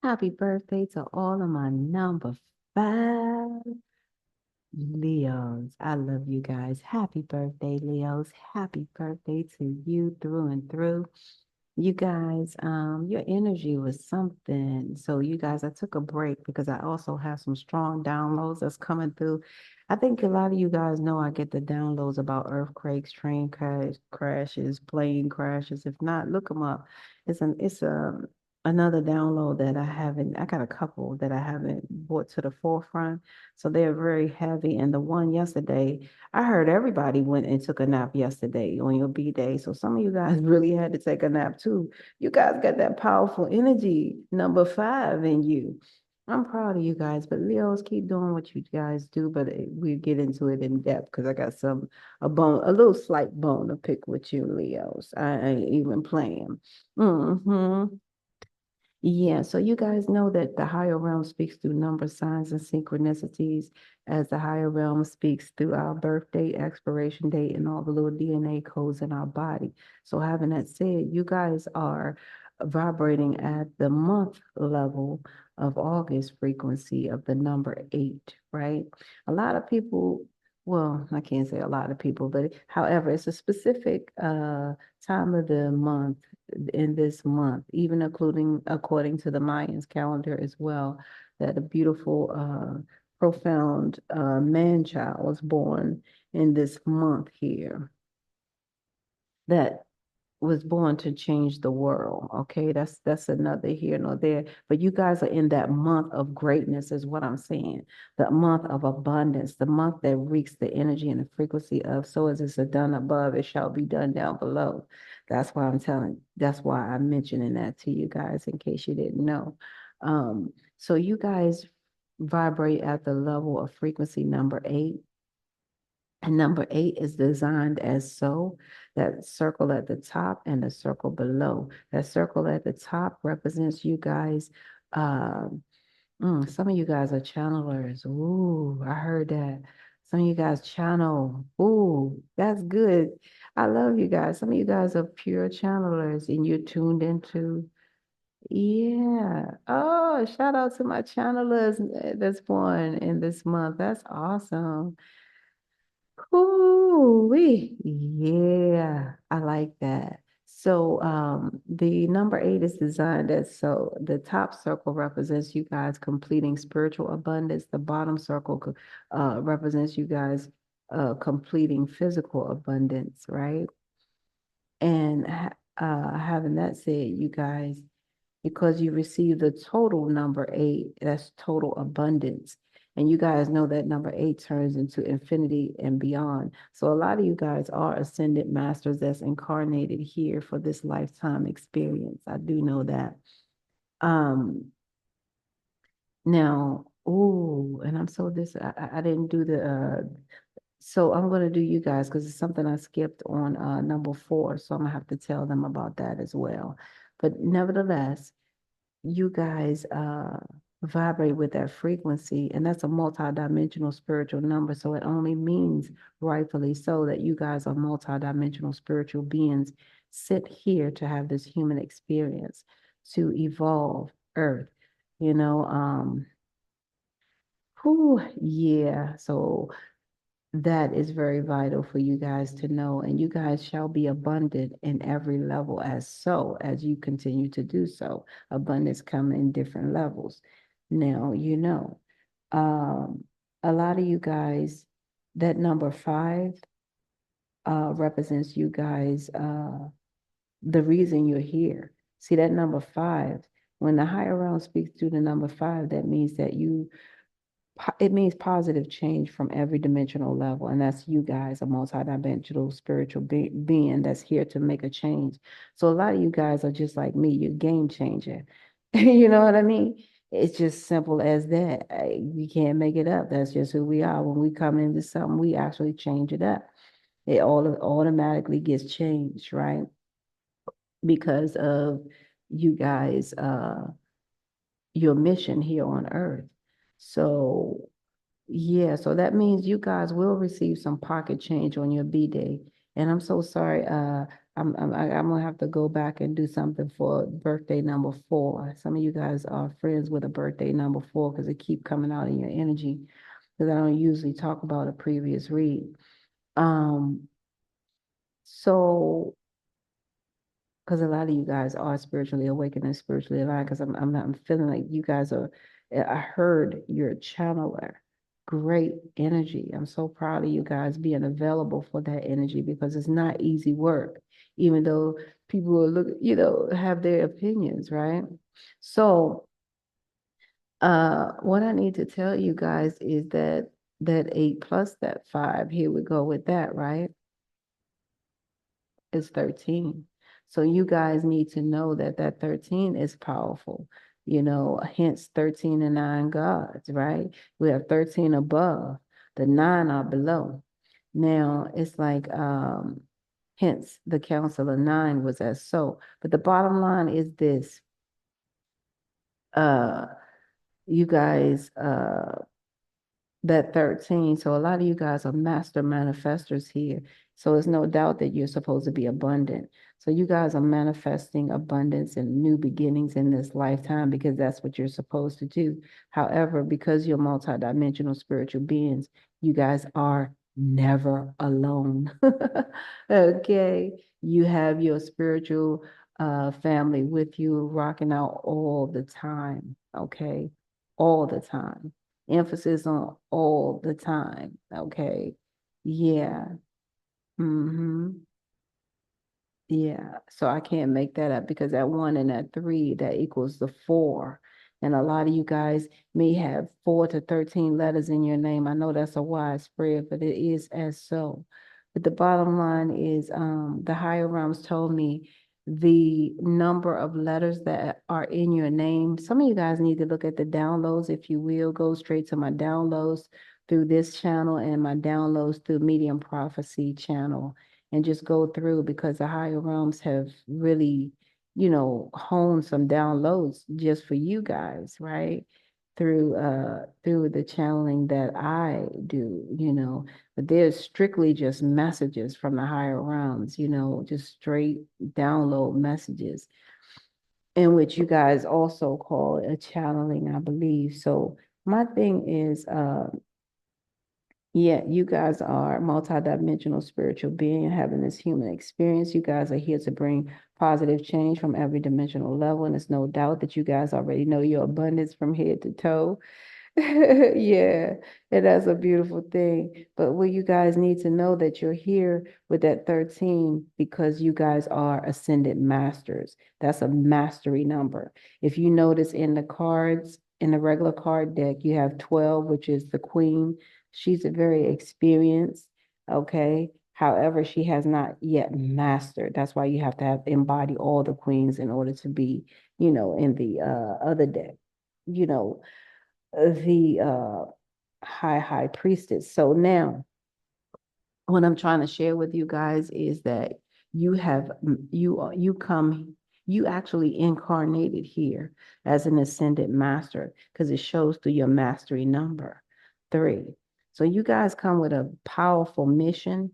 Happy birthday to all of my number five Leos. I love you guys. Happy birthday, Leos. Happy birthday to you through and through. You guys, your energy was something. So you guys, I took a break because I also have some strong downloads that's coming through. I think a lot of you guys know I get the downloads about earthquakes, crashes, plane crashes. If not, look them up. It's another download that I haven't. I got a couple that I haven't brought to the forefront. So they're very heavy. And the one yesterday, I heard everybody went and took a nap yesterday on your B day. So some of you guys really had to take a nap too. You guys got that powerful energy, number five in you. I'm proud of you guys, but Leos, keep doing what you guys do. But we'll get into it in depth because I got a little slight bone to pick with you, Leos. I ain't even playing. Mm-hmm. Yeah, so you guys know that the higher realm speaks through number signs and synchronicities, as the higher realm speaks through our birth date, expiration date, and all the little DNA codes in our body. So, having that said, you guys are vibrating at the month level of August frequency of the number eight, right? A lot of people, well, I can't say a lot of people, but however, it's a specific time of the month in this month, even including according to the Mayans calendar as well, that a beautiful, profound man child was born in this month here that was born to change the world. Okay, that's another here nor there. But you guys are in that month of greatness, is what I'm saying. The month of abundance, the month that reeks the energy and the frequency of so as it's done above, it shall be done down below. That's why that's why I'm mentioning that to you guys in case you didn't know. So you guys vibrate at the level of frequency number eight. And number eight is designed as so, that circle at the top and the circle below. That circle at the top represents you guys. Um, some of you guys are channelers. Ooh, I heard that. Some of you guys channel. Ooh, that's good. I love you guys. Some of you guys are pure channelers and you're tuned into. Yeah. Oh, shout out to my channelers that's born in this month. That's awesome. Ooh, yeah, I like that. So, the number eight is designed as so the top circle represents you guys completing spiritual abundance. The bottom circle represents you guys completing physical abundance, right? And having that said, you guys, because you receive the total number eight, that's total abundance. And you guys know that number eight turns into infinity and beyond. So a lot of you guys are ascended masters that's incarnated here for this lifetime experience. I do know that. Um, Now, ooh, and I'm so I didn't do the so I'm gonna do you guys because it's something I skipped on number four. So I'm gonna have to tell them about that as well. But nevertheless, you guys vibrate with that frequency, and that's a multidimensional spiritual number. So it only means rightfully so that you guys are multidimensional spiritual beings sent here to have this human experience to evolve Earth. You know, whew, yeah. So that is very vital for you guys to know, and you guys shall be abundant in every level as so as you continue to do so. Abundance come in different levels. Now, um, a lot of you guys, that number five represents you guys, the reason you're here. See that number five, when the higher realm speaks through the number five, that means that it means positive change from every dimensional level. And that's you guys, a multidimensional spiritual being that's here to make a change. So a lot of you guys are just like me, you're game changer. You know what I mean? It's just simple as that. We can't make it up. That's just who we are. When we come into something, we actually change it up. It all automatically gets changed, right? Because of you guys, your mission here on earth. So yeah, so that means you guys will receive some pocket change on your B day. And I'm so sorry. I'm gonna have to go back and do something for birthday number 4. Some of you guys are friends with a birthday number 4 because it keep coming out in your energy. Because I don't usually talk about a previous read. Um, so because a lot of you guys are spiritually awakened and spiritually alive, because I'm feeling like you guys are, I heard you're a channeler. Great energy. I'm so proud of you guys being available for that energy because it's not easy work, even though people will look, have their opinions, right? So what I need to tell you guys is that 8 plus that 5, here we go with that, right? Is 13. So you guys need to know that 13 is powerful. Hence 13 and 9 gods, right? We have 13 above, the 9 are below. Now it's like hence the council of 9 was as so. But the bottom line is this. Uh you guys that 13. So a lot of you guys are master manifestors here. So it's no doubt that you're supposed to be abundant. So you guys are manifesting abundance and new beginnings in this lifetime because that's what you're supposed to do. However, because you're multidimensional spiritual beings, you guys are never alone. Okay. You have your spiritual family with you rocking out all the time. Okay. All the time. Emphasis on all the time. Okay. Yeah. Mm-hmm. Yeah. So I can't make that up because that 1 and that 3, that equals the 4. And a lot of you guys may have 4 to 13 letters in your name. I know that's a wide spread, but it is as so. But the bottom line is the higher realms told me the number of letters that are in your name. Some of you guys need to look at the downloads, if you will. Go straight to my downloads through this channel and my downloads through Medium Prophecy channel and just go through because the higher realms have really, honed some downloads just for you guys, right? Through the channeling that I do. But there's strictly just messages from the higher realms, just straight download messages, in which you guys also call a channeling, I believe. So my thing is yeah, you guys are multidimensional spiritual being having this human experience. You guys are here to bring positive change from every dimensional level. And it's no doubt that you guys already know your abundance from head to toe. Yeah, and that's a beautiful thing. But what you guys need to know that you're here with that 13 because you guys are ascended masters. That's a mastery number. If you notice in the cards, in the regular card deck, you have 12, which is the queen. She's a very experienced, okay? However, she has not yet mastered. That's why you have to have embody all the queens in order to be, in the other deck. You know, the high priestess. So now what I'm trying to share with you guys is that you actually incarnated here as an ascended master because it shows through your mastery number 3. So you guys come with a powerful mission.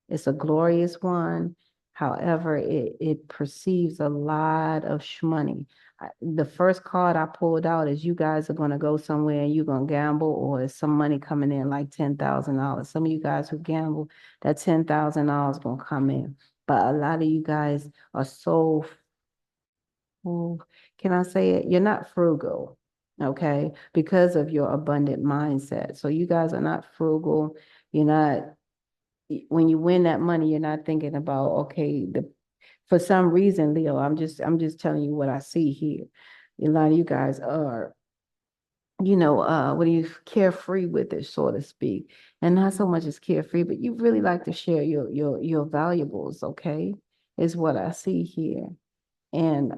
It's a glorious one. However, it perceives a lot of shmoney. The first card I pulled out is you guys are going to go somewhere and you're going to gamble, or is some money coming in like $10,000. Some of you guys who gamble, that $10,000 going to come in. But a lot of you guys are so, can I say it? You're not frugal, okay? Because of your abundant mindset. So you guys are not frugal. You're not, when you win that money, you're not thinking about, okay, for some reason, Leo, I'm just telling you what I see here. A lot of you guys are, what do you carefree with it, so to speak. And not so much as carefree, but you really like to share your valuables, okay? Is what I see here. And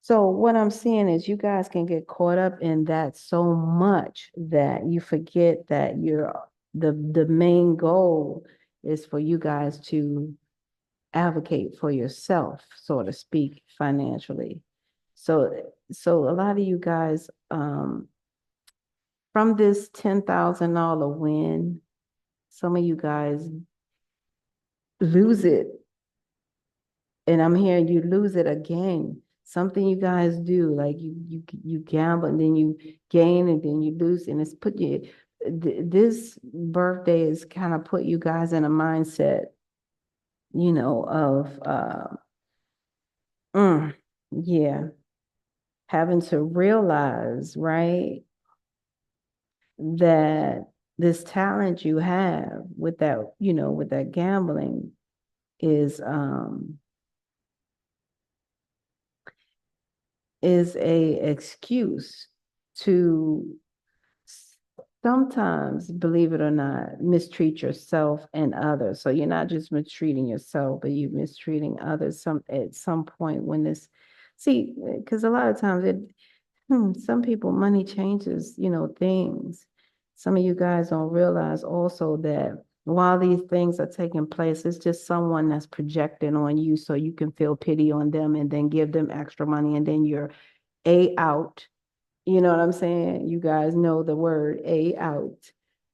so what I'm seeing is you guys can get caught up in that so much that you forget that the main goal is for you guys to advocate for yourself, so to speak, financially. So a lot of you guys, from this $10,000 win, some of you guys lose it, and I'm hearing you lose it again. Something you guys do, like you gamble and then you gain and then you lose, and it's put you. This birthday is kind of put you guys in a mindset, of yeah, having to realize, right, that this talent you have with that, with that gambling is a excuse to sometimes, believe it or not, mistreat yourself and others. So you're not just mistreating yourself, but you're mistreating others at some point when this, see, because a lot of times some people, money changes, things. Some of you guys don't realize also that while these things are taking place, it's just someone that's projecting on you so you can feel pity on them and then give them extra money and then you're out. You know what I'm saying? You guys know the word out.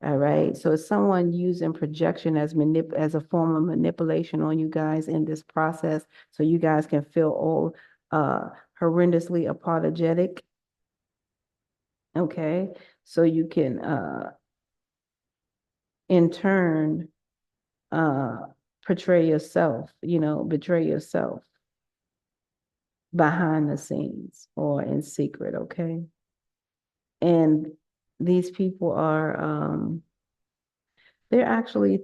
All right. So it's someone using projection as a form of manipulation on you guys in this process so you guys can feel all horrendously apologetic. Okay. So you can in turn uh portray yourself, betray yourself behind the scenes or in secret, okay? And these people are they're actually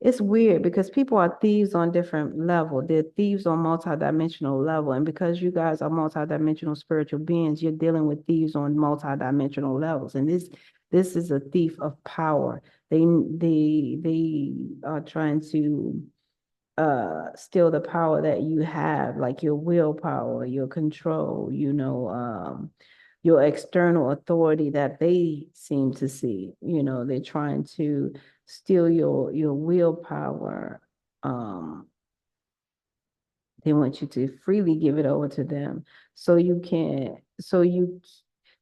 it's weird because people are thieves on different level. They're thieves on multidimensional level. And because you guys are multidimensional spiritual beings, you're dealing with thieves on multidimensional levels. And this is a thief of power. They are trying to steal the power that you have, like your willpower, your control, your external authority that they seem to see. They're trying to steal your willpower. Um, they want you to freely give it over to them so you can,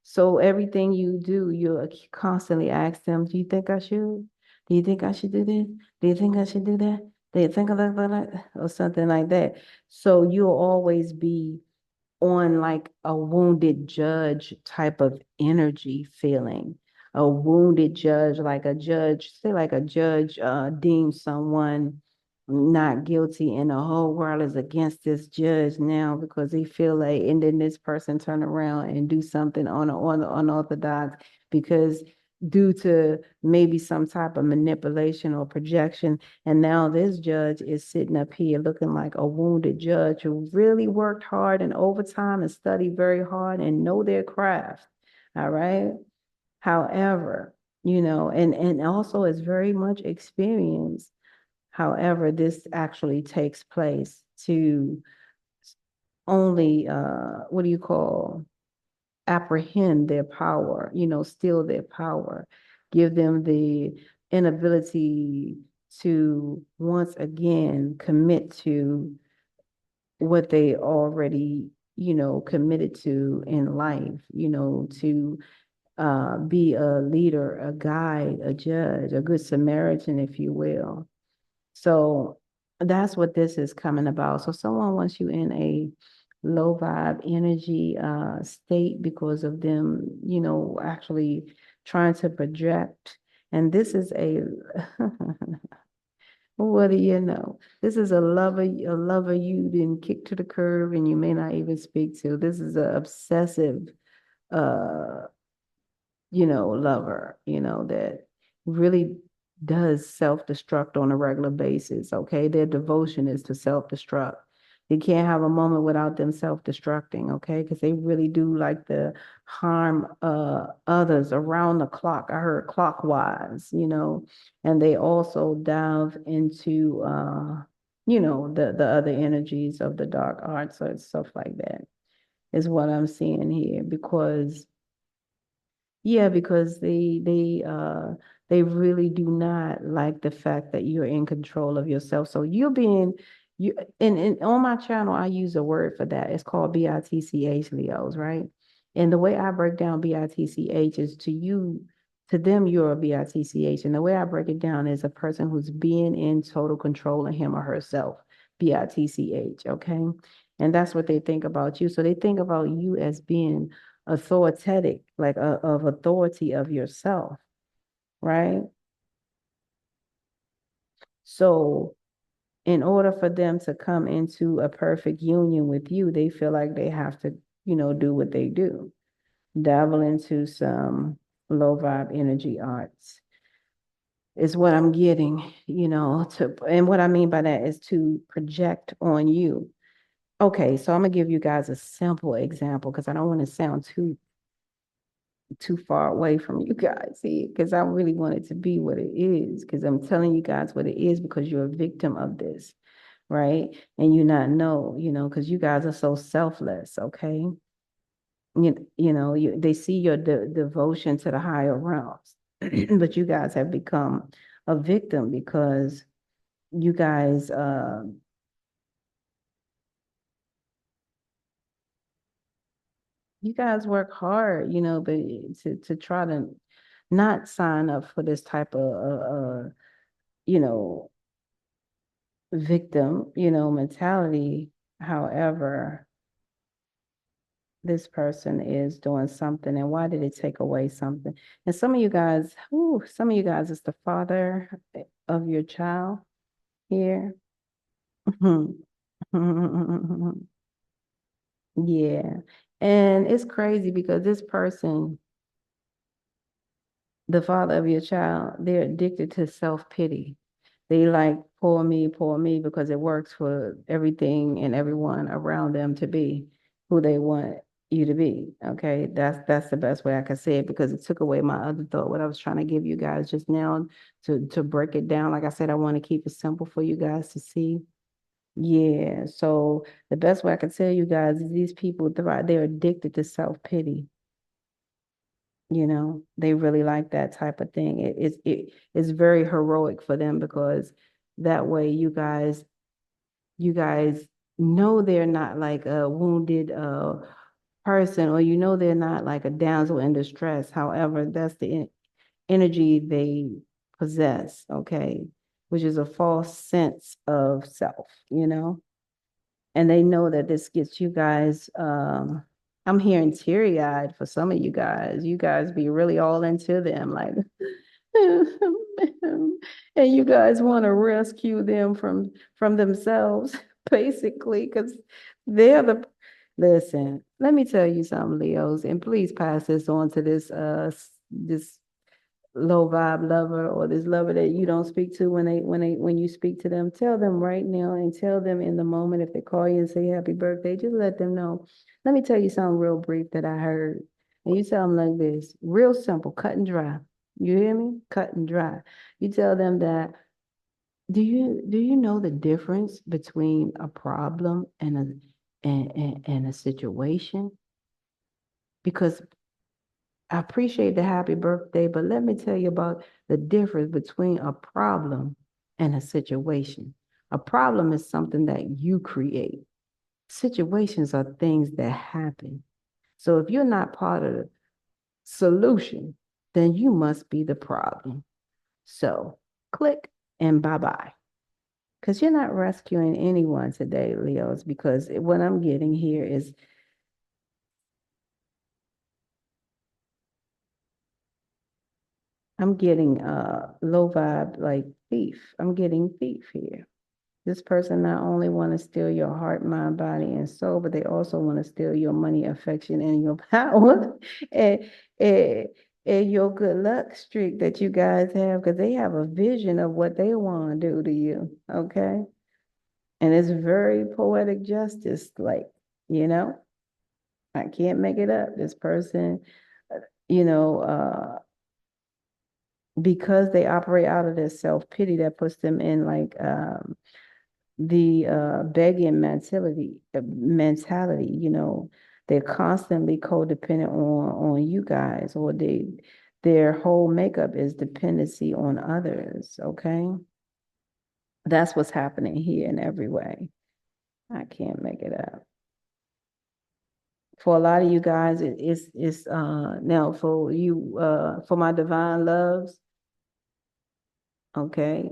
so everything you do, you constantly ask them, do you think I should? Do you think I should do this? Do you think I should do that? Do you think of that, or something like that? So you'll always be on like a wounded judge type of energy feeling. A wounded judge, like a judge, say like a judge deems someone not guilty and the whole world is against this judge now because they feel like, and then this person turn around and do something on unorthodox because due to maybe some type of manipulation or projection. And now this judge is sitting up here looking like a wounded judge who really worked hard and overtime and studied very hard and know their craft. All right. However, and also is very much experienced. However, this actually takes place to only what do you call, apprehend their power, steal their power, give them the inability to once again commit to what they already, committed to in life, to be a leader, a guide, a judge, a good Samaritan, if you will. So that's what this is coming about. So someone wants you in a low vibe energy state because of them, actually trying to project. And this is a what do you know? This is a lover you didn't kick to the curb and you may not even speak to. This is an obsessive uh lover, that really does self-destruct on a regular basis. Okay. Their devotion is to self-destruct. You can't have a moment without them self-destructing, okay? Because they really do like to harm others around the clock. I heard clockwise, and they also dive into the other energies of the dark arts or stuff like that is what I'm seeing here because yeah, because they really do not like the fact that you're in control of yourself. So you're being you and on my channel I use a word for that. It's called BITCH Leos, right? And the way I break down BITCH is to you To them, you're a bitch. And the way I break it down is a person who's being in total control of him or herself, bitch. Okay. And that's what they think about you. So they think about you as being authoritative, like of authority of yourself, right? So in order for them to come into a perfect union with you, they feel like they have to, do what they do, dabble into some low vibe energy arts is what I'm getting, and what I mean by that is to project on you. Okay, so I'm gonna give you guys a simple example because I don't want to sound too far away from you guys here because I really want it to be what it is because I'm telling you guys what it is because you're a victim of this, right? And you not know, because you guys are so selfless, okay? They see your devotion to the higher realms, but you guys have become a victim because you guys work hard, but to try to not sign up for this type of you know victim, mentality. However, this person is doing something, and why did it take away something? And some of you guys is the father of your child here. Yeah. And it's crazy because this person, the father of your child, they're addicted to self-pity. They like poor me, because it works for everything and everyone around them to be who they want you to be. Okay. That's the best way I can say it because it took away my other thought, what I was trying to give you guys just now to break it down. Like I said, I want to keep it simple for you guys to see. Yeah. So the best way I can tell you guys is these people they're addicted to self-pity. They really like that type of thing. It's very heroic for them because that way you guys know they're not like a wounded person, or they're not like a damsel in distress. However, that's the energy they possess, okay, which is a false sense of self, and they know that this gets you guys I'm hearing teary-eyed for some of you guys. You guys be really all into them, like and you guys want to rescue them from themselves, basically, because they're the listen, let me tell you something, Leos, and please pass this on to this low vibe lover or this lover that you don't speak to when you speak to them. Tell them right now and tell them in the moment if they call you and say happy birthday, just let them know. Let me tell you something real brief that I heard. And you tell them like this, real simple, cut and dry. You hear me? Cut and dry. You tell them that do you know the difference between a problem and a situation? Because I appreciate the happy birthday, but let me tell you about the difference between a problem and a situation. A problem is something that you create. Situations are things that happen. So if you're not part of the solution, then you must be the problem. So click and bye-bye. Because you're not rescuing anyone today, Leos, because what I'm getting here is I'm getting low vibe like thief. I'm getting thief here. This person not only want to steal your heart, mind, body, and soul, but they also want to steal your money, affection, and your power, and, and and your good luck streak that you guys have, because they have a vision of what they want to do to you. Okay, and it's very poetic justice, like you know, I can't make it up. This person, you know, because they operate out of their self pity, that puts them in like the begging mentality, they're constantly codependent on you guys, or their whole makeup is dependency on others. Okay, that's what's happening here in every way. I can't make it up. For a lot of you guys, it's now for you for my divine loves, okay,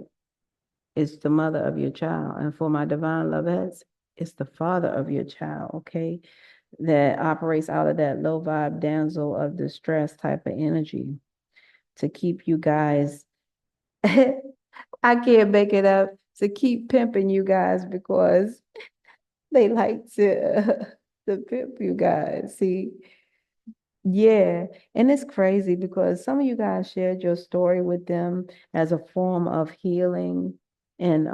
it's the mother of your child. And for my divine lovettes, it's the father of your child, okay, that operates out of that low vibe damsel of distress type of energy to keep you guys. I can't make it up, to keep pimping you guys because they like to to pimp you guys. See, yeah, and it's crazy because some of you guys shared your story with them as a form of healing and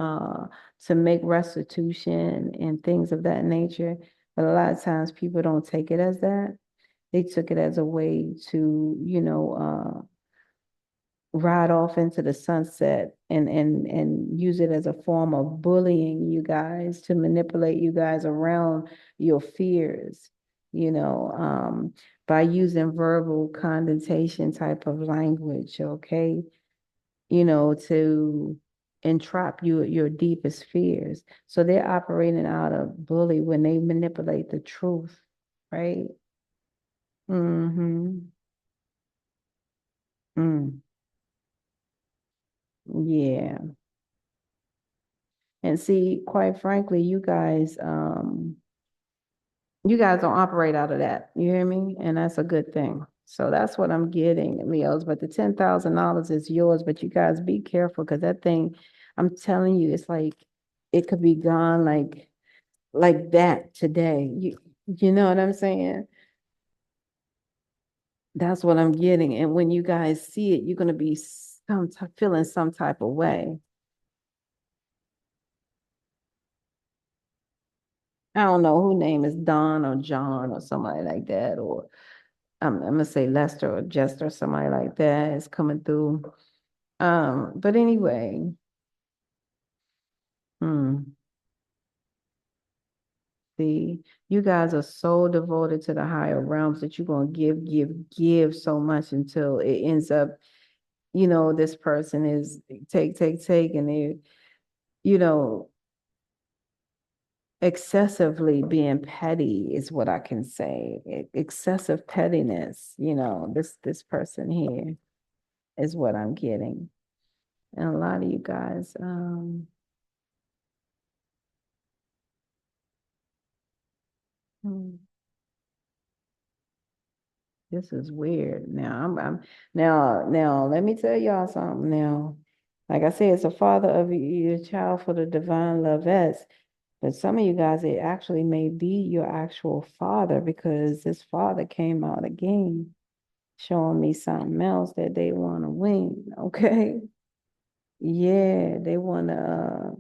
to make restitution and things of that nature. But a lot of times people don't take it as that. They took it as a way to, ride off into the sunset and use it as a form of bullying you guys to manipulate you guys around your fears, by using verbal condensation type of language, okay, to entrap you at your deepest fears. So they're operating out of bully when they manipulate the truth, right? Mm-hmm. Mm. Yeah. And see, quite frankly, you guys don't operate out of that. You hear me? And that's a good thing. So that's what I'm getting, Leos. But the $10,000 is yours. But you guys be careful because that thing, I'm telling you, it's like it could be gone like that today. You know what I'm saying? That's what I'm getting. And when you guys see it, you're gonna be feeling some type of way. I don't know who name is Don or John or somebody like that, or I'm gonna say Lester or Jester, somebody like that is coming through. But anyway, hmm, see, you guys are so devoted to the higher realms that you're gonna give so much until it ends up, this person is take, and they, you know, excessively being petty is what I can say. Excessive pettiness, this person here is what I'm getting. And a lot of you guys, hmm, this is weird. Now now let me tell y'all something now. Like I said, it's a father of your child for the divine lovettes. But some of you guys, it actually may be your actual father because this father came out again, showing me something else that they want to win. Okay. Yeah, they want to,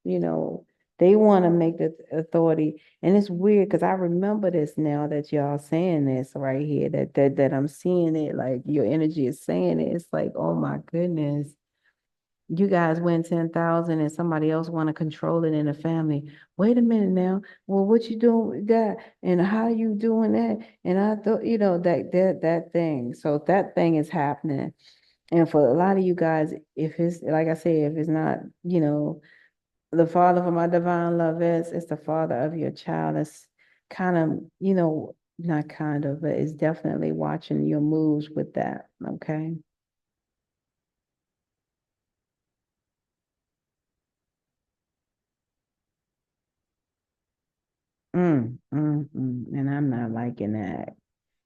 you know, they want to make the authority. And it's weird because I remember this now that y'all saying this right here, that I'm seeing it, like your energy is saying it. It's like, oh my goodness, you guys win 10,000 and somebody else want to control it in the family. Wait a minute now. Well, what you doing with that? And how you doing that? And I thought, that thing. So that thing is happening. And for a lot of you guys, if it's like I said, if it's not, the father for my divine love is the father of your child. It's kind of, not kind of, but it's definitely watching your moves with that. Okay. And I'm not liking that.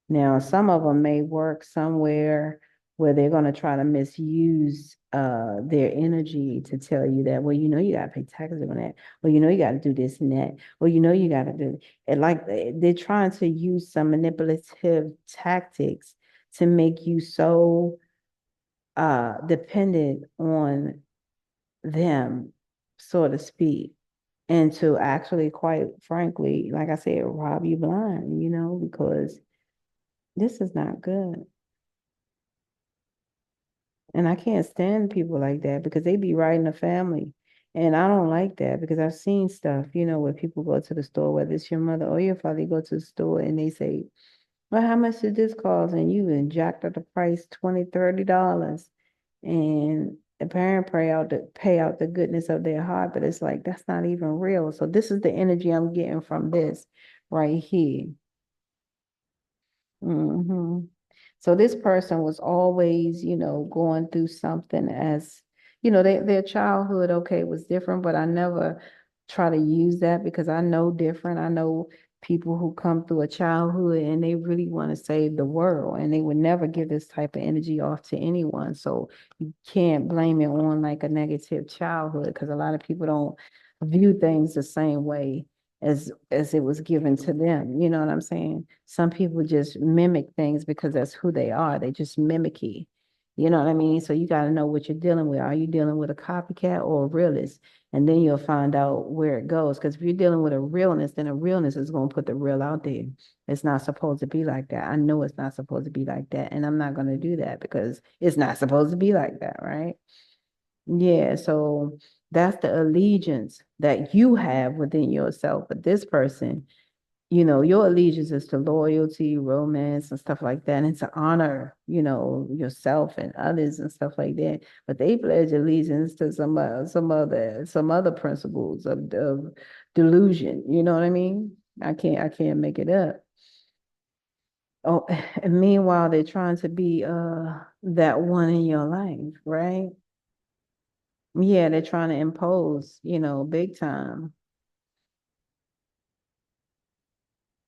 Now, some of them may work somewhere where they're going to try to misuse their energy to tell you that, well, you got to pay taxes on that. Well, you got to do this and that. Well, you got to do it. Like they're trying to use some manipulative tactics to make you so dependent on them, so to speak, and to actually, quite frankly, like I said, rob you blind, because this is not good. And I can't stand people like that because they be right in the family. And I don't like that because I've seen stuff, where people go to the store, whether it's your mother or your father, you go to the store and they say, well, how much did this cost? And you and jacked up the price $20, $30. And the parent pay out the goodness of their heart, but it's like that's not even real. So this is the energy I'm getting from this right here. hmm So this person was always, going through something as, their childhood, okay, was different, but I never try to use that because I know different. I know people who come through a childhood and they really want to save the world and they would never give this type of energy off to anyone. So you can't blame it on like a negative childhood because a lot of people don't view things the same way as it was given to them. You know what I'm saying? Some people just mimic things because that's who they are. They just mimicky. You know what I mean? So you got to know what you're dealing with. Are you dealing with a copycat or a realist? And then you'll find out where it goes. Because if you're dealing with a realness, then a realness is going to put the real out there. It's not supposed to be like that. I know it's not supposed to be like that. And I'm not going to do that because it's not supposed to be like that, right? Yeah, so that's the allegiance that you have within yourself. But this person, your allegiance is to loyalty, romance, and stuff like that, and to honor, yourself and others and stuff like that. But they pledge allegiance to some other principles of delusion. You know what I mean? I can't make it up. Oh, and meanwhile, they're trying to be that one in your life, right? Yeah, they're trying to impose, big time.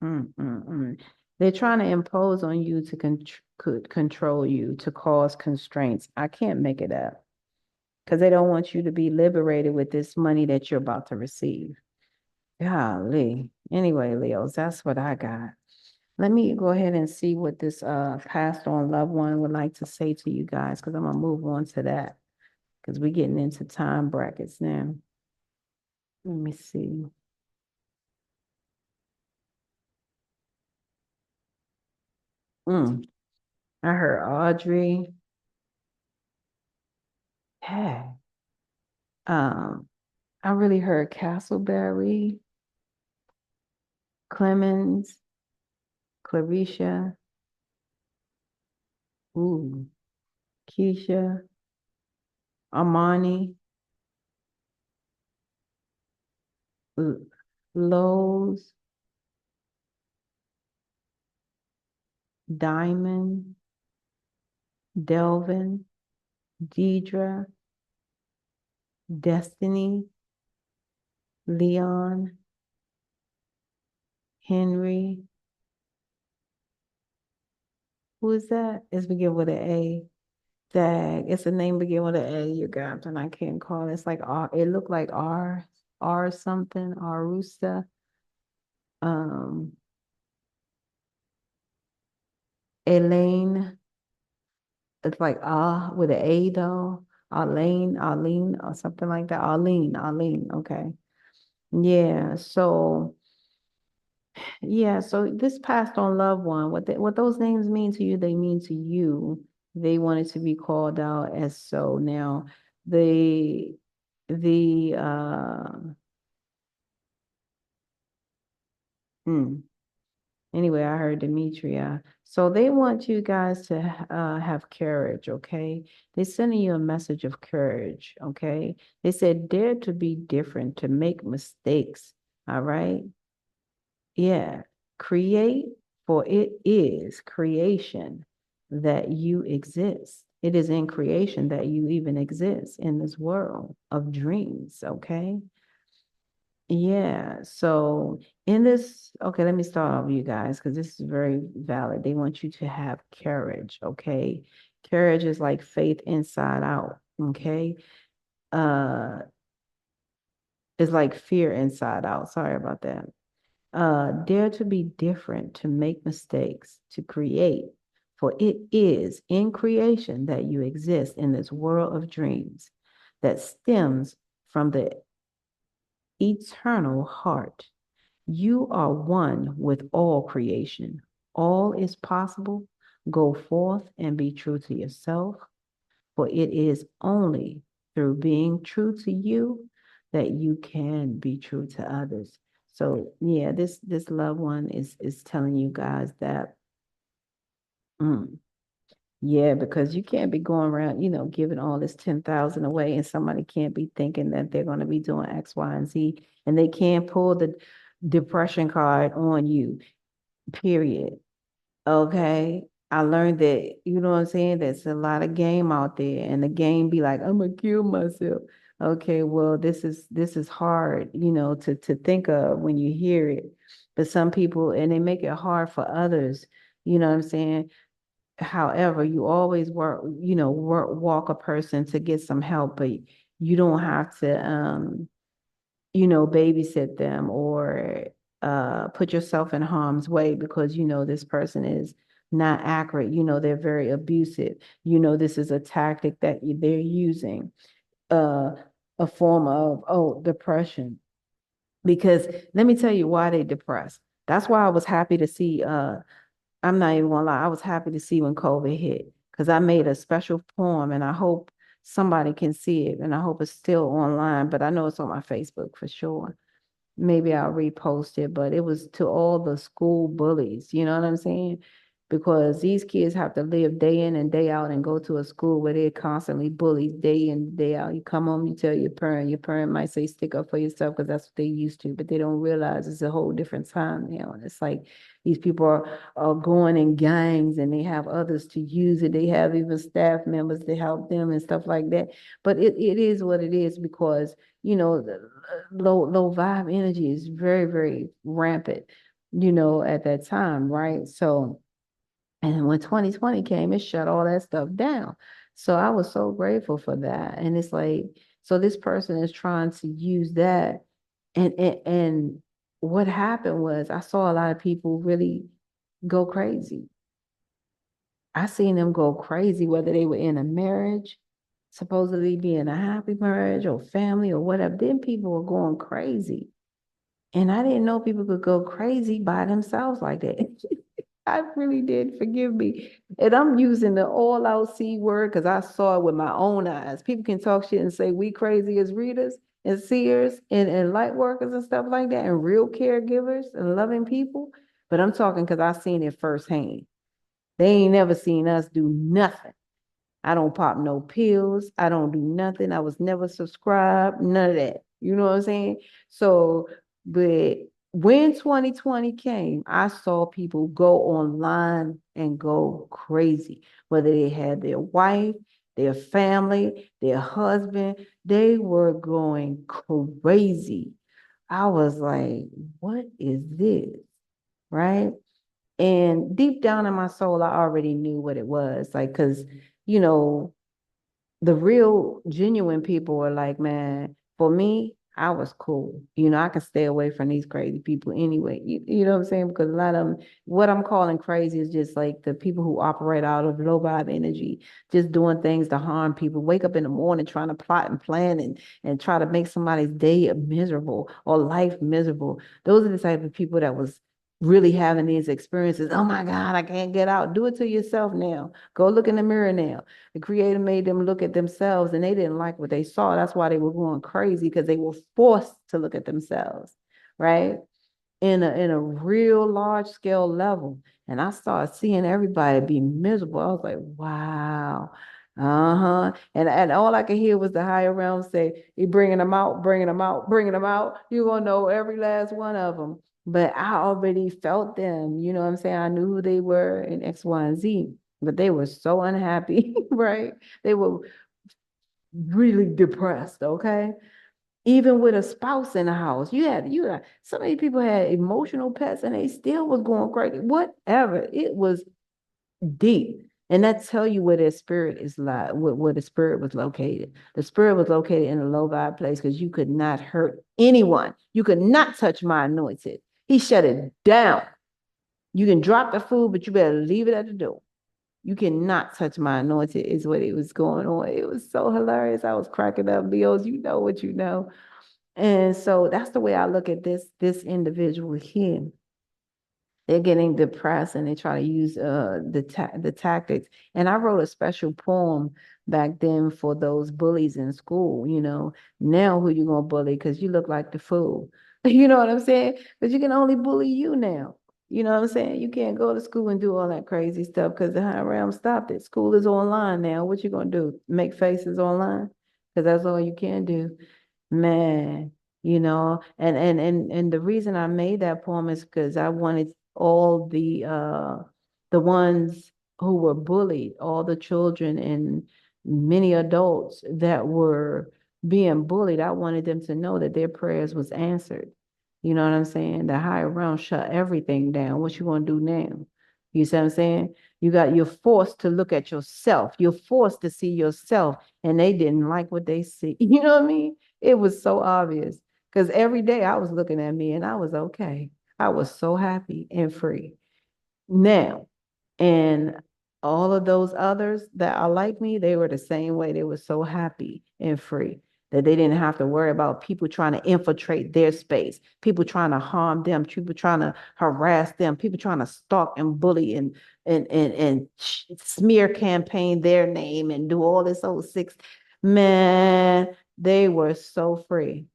Mm-mm-mm. They're trying to impose on you to could control you, to cause constraints. I can't make it up because they don't want you to be liberated with this money that you're about to receive. Golly. Anyway, Leos, that's what I got. Let me go ahead and see what this passed on loved one would like to say to you guys because I'm gonna move on to that because we're getting into time brackets now. Let me see. Mm, I heard Audrey. Hey. Um, I really heard Castleberry, Clemens, Clarisha, ooh, Keisha, Armani, L- Lowe's, Diamond, Delvin, Deidre, Destiny, Leon, Henry. Who is that? It's begin with an A. Dag. It's a name begin with an A, you guys, and I can't call it. It's like R. It looked like R something, Arusta. Um, Elaine. It's like with an A though. Arlene, or something like that. Arlene. Okay. Yeah. So this passed on loved one. What those names mean to you, they mean to you. They wanted to be called out as so. Now, the the hmm, anyway, I heard Demetria. So they want you guys to have courage, okay? They're sending you a message of courage, okay? They said, dare to be different, to make mistakes, all right? Yeah. Create, for it is creation that you exist. It is in creation that you even exist in this world of dreams, okay? Yeah, so in this, okay, let me start off, you guys, because this is very valid. They want you to have courage, okay? Courage is like faith inside out, okay? Uh, it's like fear inside out. Sorry about that. Dare to be different, to make mistakes, to create, for it is in creation that you exist in this world of dreams that stems from the eternal heart. You are one with all creation. All is possible. Go forth and be true to yourself, for it is only through being true to you that you can be true to others. So yeah, this loved one is telling you guys that mm, yeah, because you can't be going around, giving all this 10,000 away and somebody can't be thinking that they're going to be doing X, Y, and Z and they can't pull the depression card on you, period. Okay. I learned that, you know what I'm saying? There's a lot of game out there, and the game be like, I'm gonna kill myself. Okay, well, this is hard, to think of when you hear it. But some people, and they make it hard for others, you know what I'm saying? However, you always walk a person to get some help, but you don't have to babysit them or put yourself in harm's way because this person is not accurate. They're very abusive. This is a tactic that they're using, uh, a form of, depression. Because let me tell you why they depressed. That's why I was happy to see, I'm not even gonna lie, I was happy to see when COVID hit because I made a special poem and I hope somebody can see it and I hope it's still online, but I know it's on my Facebook for sure. Maybe I'll repost it, but it was to all the school bullies, you know what I'm saying? Because these kids have to live day in and day out and go to a school where they're constantly bullied day in, day out. You come home, you tell your parent might say stick up for yourself because that's what they used to, but they don't realize it's a whole different time now. And it's like these people are going in gangs and they have others to use it. They have even staff members to help them and stuff like that. But it is what it is because the low vibe energy is very, very rampant, at that time, right? So, and when 2020 came, it shut all that stuff down. So I was so grateful for that. And it's like, so this person is trying to use that. And what happened was I saw a lot of people really go crazy. I seen them go crazy, whether they were in a marriage, supposedly being a happy marriage or family or whatever. Then people were going crazy. And I didn't know people could go crazy by themselves like that. I really did. Forgive me. And I'm using the all out C word because I saw it with my own eyes. People can talk shit and say we crazy as readers and seers and light workers and stuff like that, and real caregivers and loving people. But I'm talking because I seen it firsthand. They ain't never seen us do nothing. I don't pop no pills. I don't do nothing. I was never subscribed, none of that. You know what I'm saying? So, but when 2020 came, I saw people go online and go crazy, whether they had their wife, their family, their husband, they were going crazy. I was like, what is this? Right? And deep down in my soul, I already knew what it was. Like, because, you know, the real genuine people are like, man, for me, I was cool. I can stay away from these crazy people anyway. You know what I'm saying? Because a lot of them, what I'm calling crazy is just like the people who operate out of low vibe energy, just doing things to harm people. Wake up in the morning trying to plot and plan and try to make somebody's day miserable or life miserable. Those are the type of people that was really having these experiences. Oh my God, I can't get out. Do it to yourself now. Go look in the mirror now. The creator made them look at themselves and they didn't like what they saw. That's why they were going crazy because they were forced to look at themselves, right? In a real large scale level. And I started seeing everybody be miserable. I was like, wow. Uh-huh. And all I could hear was the higher realm say, you bringing them out, bringing them out, bringing them out. You're going to know every last one of them. But I already felt them. You know what I'm saying? I knew who they were in X, Y, and Z. But they were so unhappy, right? They were really depressed, okay? Even with a spouse in the house, you had so many people had emotional pets and they still was going crazy. Whatever. It was deep. And that tell you where their spirit is like, where the spirit was located. The spirit was located in a low vibe place because you could not hurt anyone. You could not touch my anointed. He shut it down. You can drop the food, but you better leave it at the door. You cannot touch my anointed, is what it was going on. It was so hilarious. I was cracking up. Leos, you know what you know. And so that's the way I look at this individual here. They're getting depressed and they try to use the tactics. And I wrote a special poem back then for those bullies in school. Now who you gonna bully? Because you look like the fool. You know what I'm saying? But you can only bully you now. You know what I'm saying? You can't go to school and do all that crazy stuff because the higher realm stopped it. School is online now. What you gonna do? Make faces online? Because that's all you can do. Man, and the reason I made that poem is because I wanted all the the ones who were bullied, all the children and many adults that were being bullied, I wanted them to know that their prayers was answered. You know what I'm saying? The higher realm shut everything down. What you gonna do now? You see what I'm saying? You're forced to look at yourself. You're forced to see yourself. And they didn't like what they see. You know what I mean? It was so obvious. Because every day I was looking at me and I was okay. I was so happy and free. Now, and all of those others that are like me, they were the same way. They were so happy and free that they didn't have to worry about people trying to infiltrate their space, people trying to harm them, people trying to harass them, people trying to stalk and bully and smear campaign their name and do all this old six. Man, they were so free.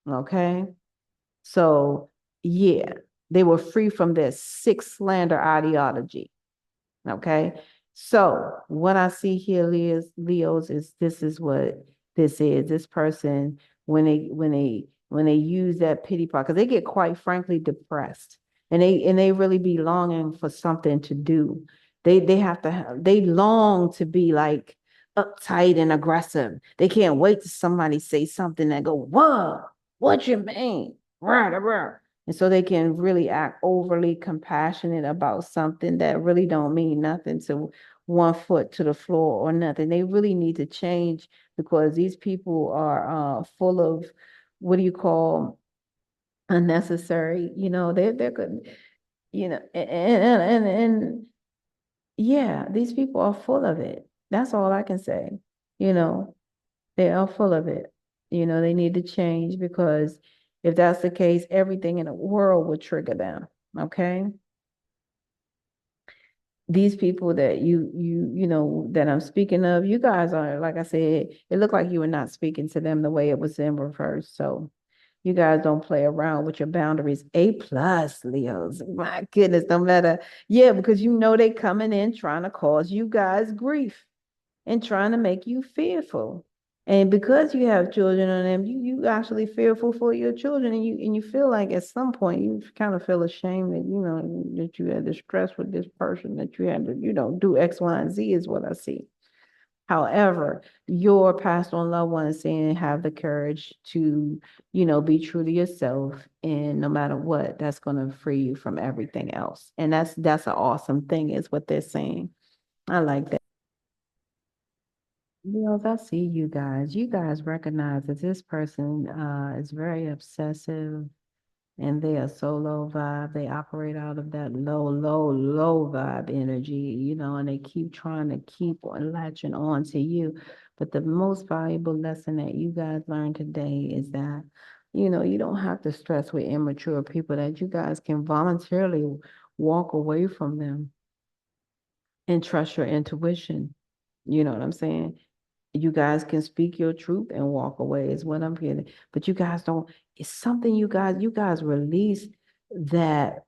Okay. So yeah, they were free from their sick slander ideology. Okay. So what I see here, Leos, is this is what this is. This person, when they use that pity part, because they get quite frankly depressed and they really be longing for something to do. They have to they long to be like uptight and aggressive. They can't wait to somebody say something that go, whoa, what you mean? Rah, rah, rah. And so they can really act overly compassionate about something that really don't mean nothing to one foot to the floor or nothing. They really need to change because these people are full of what do you call unnecessary, they're good, and yeah, these people are full of it. That's all I can say. You know, they are full of it. They need to change because if that's the case, everything in the world would trigger them. Okay. These people that that I'm speaking of, you guys are, like I said, it looked like you were not speaking to them the way it was in reverse. So you guys don't play around with your boundaries. A plus, Leos. My goodness, no matter. Yeah, because they coming in trying to cause you guys grief and trying to make you fearful. And because you have children on them, you actually fearful for your children, and you feel like at some point you kind of feel ashamed that that you had to stress with this person, that you had to do X, Y, and Z is what I see. However, your passed on loved one is saying have the courage to be true to yourself, and no matter what, that's going to free you from everything else. And that's an awesome thing, is what they're saying. I like that. I see you guys. You guys recognize that this person is very obsessive and they are so low vibe. They operate out of that low, low, low vibe energy, and they keep trying to keep on latching on to you. But the most valuable lesson that you guys learned today is that, you don't have to stress with immature people, that you guys can voluntarily walk away from them and trust your intuition. You know what I'm saying? You guys can speak your truth and walk away is what I'm getting. But you guys don't, it's something you guys release that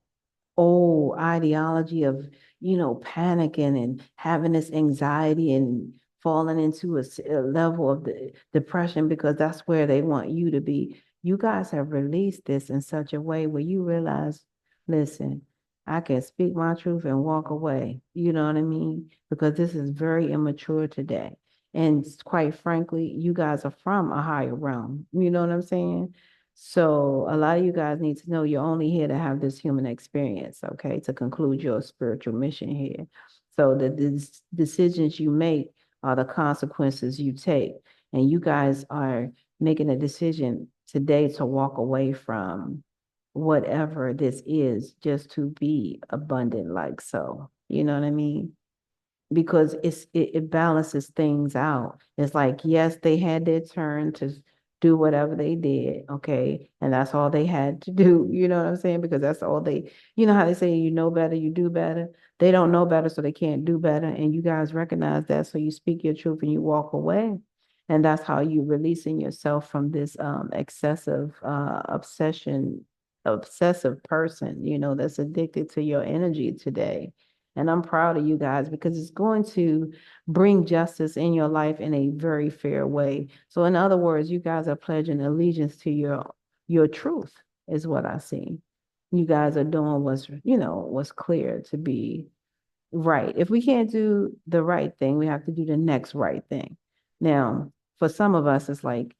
old ideology of, panicking and having this anxiety and falling into a level of the depression because that's where they want you to be. You guys have released this in such a way where you realize, listen, I can speak my truth and walk away. You know what I mean? Because this is very immature today. And quite frankly, you guys are from a higher realm. You know what I'm saying? So a lot of you guys need to know you're only here to have this human experience, okay, to conclude your spiritual mission here. So the decisions you make are the consequences you take. And you guys are making a decision today to walk away from whatever this is just to be abundant like so. You know what I mean? Because it balances things out. It's like, yes, they had their turn to do whatever they did, okay, and that's all they had to do. You know what I'm saying? Because that's all how they say, better, you do better. They don't know better, so they can't do better. And you guys recognize that, so you speak your truth and you walk away. And that's how you releasing yourself from this excessive obsessive person, that's addicted to your energy today. And I'm proud of you guys because it's going to bring justice in your life in a very fair way. So in other words, you guys are pledging allegiance to your truth is what I see. You guys are doing what's clear to be Right. If we can't do the right thing, we have to do the next right thing. Now, for some of us, it's like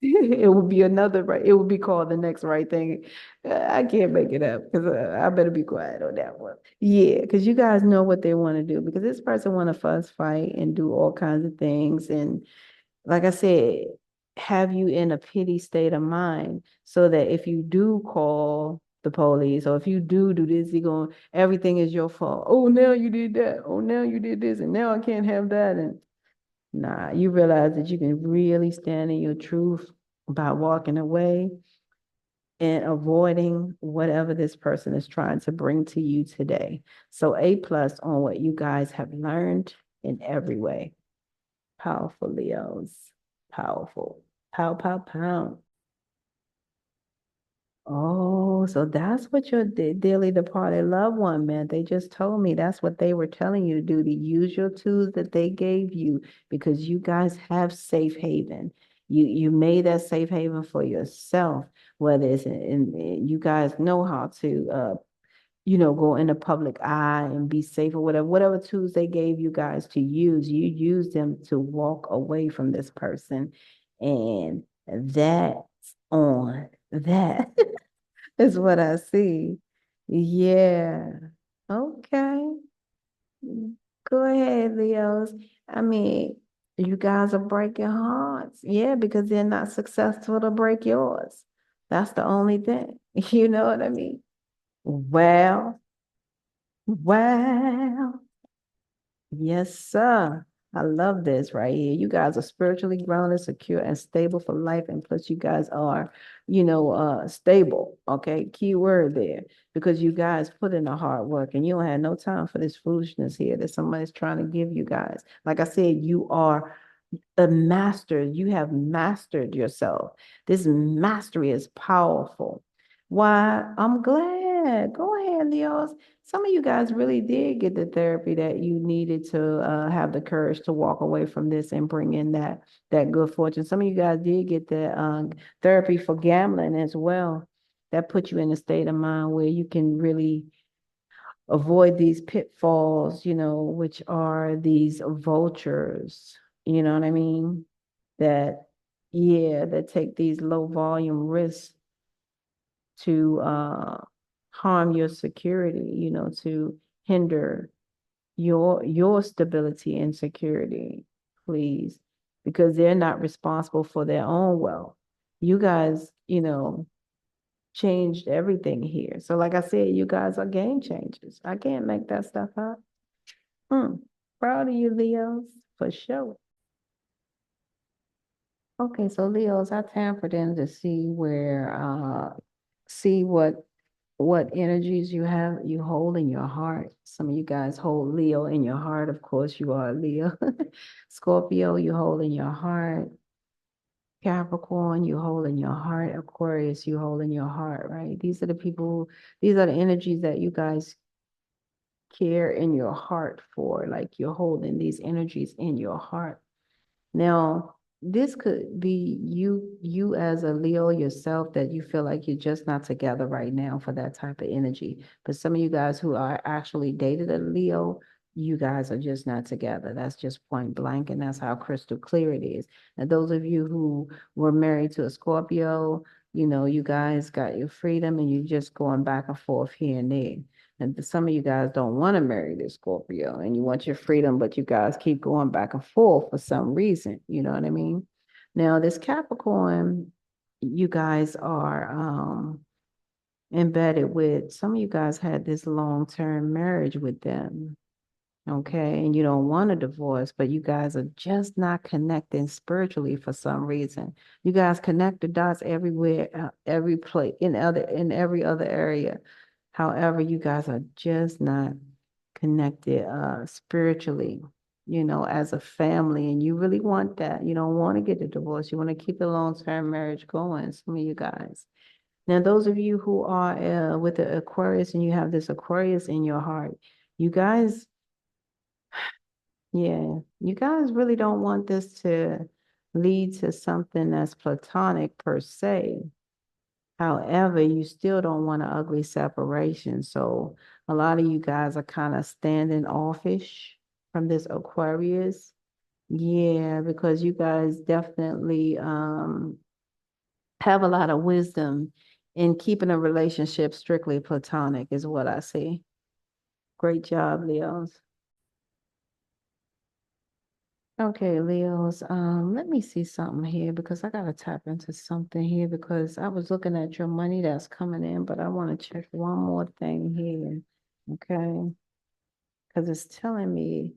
it will be another right. It will be called the next right thing. I can't make it up because I better be quiet on that one. Yeah, because you guys know what they want to do. Because this person want to fuss, fight, and do all kinds of things. And like I said, have you in a pity state of mind so that if you do call the police or if you do this, you're going, everything is your fault. Oh, now you did that. Oh, now you did this. And now I can't have that. And nah, you realize that you can really stand in your truth by walking away and avoiding whatever this person is trying to bring to you today. So A plus on what you guys have learned in every way. Powerful Leos. Powerful. Pow, pow, pow. Oh, so that's what your dearly departed loved one meant. They just told me that's what they were telling you to do, to use your tools that they gave you because you guys have safe haven. You made that safe haven for yourself, whether it's you guys know how to go in the public eye and be safe or whatever tools they gave you guys to use, you use them to walk away from this person. And that's on that is what I see. Yeah. Okay. Go ahead, Leos. I mean, you guys are breaking hearts. Yeah, because they're not successful to break yours. That's the only thing. You know what I mean? Well, well, yes, sir. I love this right here. You guys are spiritually grounded, secure, and stable for life. And plus, you guys are, stable. Okay, key word there. Because you guys put in the hard work and you don't have no time for this foolishness here that somebody's trying to give you guys. Like I said, you are a master. You have mastered yourself. This mastery is powerful. Why? I'm glad. Go ahead, Leos. Some of you guys really did get the therapy that you needed to have the courage to walk away from this and bring in that good fortune. Some of you guys did get the therapy for gambling as well. That put you in a state of mind where you can really avoid these pitfalls, which are these vultures, you know what I mean? That, yeah, that take these low volume risks to harm your security, to hinder your stability and security, please, because they're not responsible for their own wealth. You guys, changed everything here. So like I said, you guys are game changers. I can't make that stuff up. Hmm. Proud of you, Leos, for sure. Okay, so Leos, I tampered in to see see what energies you hold in your heart. Some of you guys hold Leo in your heart. Of course, you are Leo. Scorpio, you hold in your heart. Capricorn, you hold in your heart. Aquarius, you hold in your heart, right? These are the energies that you guys care in your heart for. Like you're holding these energies in your heart. Now, this could be you as a Leo yourself that you feel like you're just not together right now for that type of energy. But some of you guys who are actually dated a Leo, you guys are just not together. That's just point blank, and that's how crystal clear it is. And those of you who were married to a Scorpio, you guys got your freedom and you're just going back and forth here and there. And some of you guys don't want to marry this Scorpio and you want your freedom, but you guys keep going back and forth for some reason. You know what I mean? Now, this Capricorn, you guys are embedded with, some of you guys had this long-term marriage with them. Okay. And you don't want a divorce, but you guys are just not connecting spiritually for some reason. You guys connect the dots everywhere, every place, in every other area. However, you guys are just not connected spiritually, as a family. And you really want that. You don't want to get a divorce. You want to keep the long-term marriage going, some of you guys. Now, those of you who are with the Aquarius and you have this Aquarius in your heart, you guys, yeah, you guys really don't want this to lead to something that's platonic per se. However, you still don't want an ugly separation. So a lot of you guys are kind of standing offish from this Aquarius. Yeah, because you guys definitely have a lot of wisdom in keeping a relationship strictly platonic is what I see. Great job, Leos. Okay, Leos, let me see something here because I gotta tap into something here because I was looking at your money that's coming in, but I want to check one more thing here. Okay, because it's telling me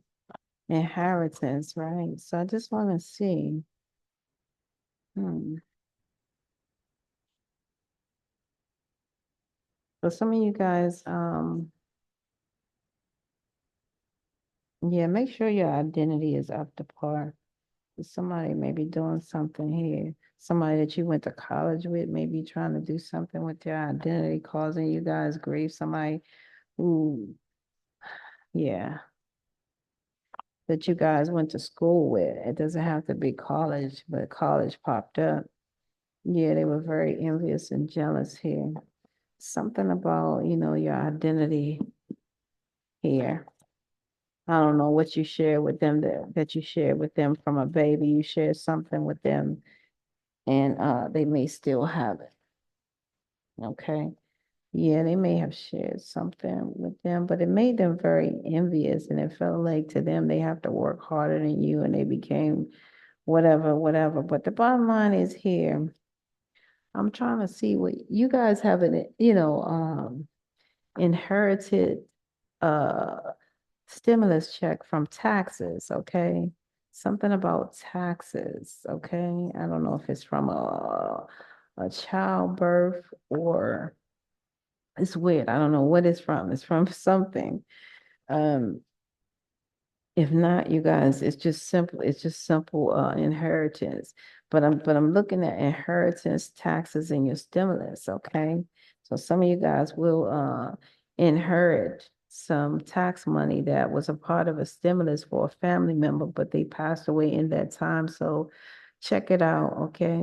inheritance, right? So I just want to see. Hmm. So some of you guys, yeah, make sure your identity is up to par. Somebody may be doing something here. Somebody that you went to college with may be trying to do something with their identity, causing you guys grief. Somebody who, yeah, that you guys went to school with. It doesn't have to be college, but college popped up. Yeah, they were very envious and jealous here. Something about, your identity here. I don't know what you share with them that you shared with them from a baby. You shared something with them and they may still have it. Okay. Yeah, they may have shared something with them, but it made them very envious and it felt like to them they have to work harder than you and they became whatever, whatever. But the bottom line is here. I'm trying to see what you guys have an, inherited uh stimulus check from taxes, okay? Something about taxes, okay? I don't know if it's from a childbirth or it's weird. I don't know what it's from. It's from something. Um, if not, you guys, it's just simple inheritance. But I'm looking at inheritance taxes in your stimulus, okay? So some of you guys will inherit some tax money that was a part of a stimulus for a family member, but they passed away in that time. So check it out, okay?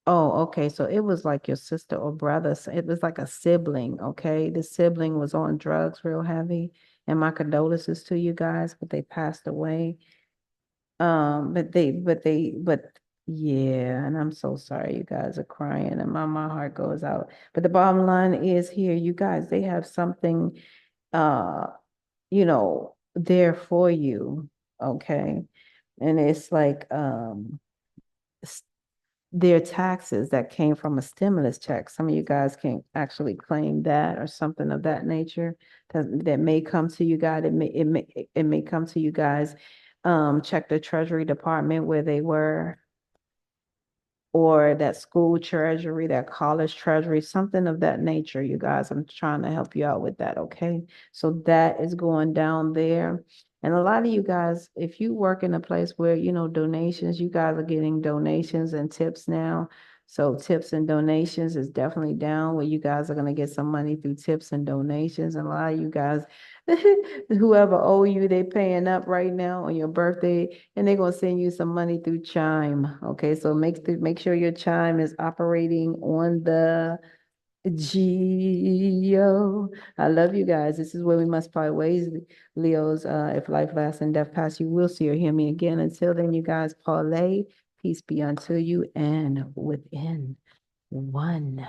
Oh, okay. So it was like your sister or brother. So it was like a sibling, okay? The sibling was on drugs real heavy. And my condolences to you guys, but they passed away. But yeah, and I'm so sorry you guys are crying and my heart goes out. But the bottom line is here, you guys, they have something uh, there for you, okay? And it's like their taxes that came from a stimulus check. Some of you guys can actually claim that or something of that nature that may come to you guys. It may come to you guys. Check the Treasury Department where they were, or that school treasury, that college treasury, something of that nature, you guys. I'm trying to help you out with that, okay? So that is going down there. And a lot of you guys, if you work in a place where, donations, you guys are getting donations and tips now. So tips and donations is definitely down where you guys are going to get some money through tips and donations. And a lot of you guys, whoever owe you, they paying up right now on your birthday and they're gonna send you some money through Chime. Okay, so make sure your Chime is operating on the Geo. I love you guys. This is where we must part ways, Leos. If life lasts and death pass, you will see or hear me again. Until then, you guys, parlay. Peace be unto you and within one.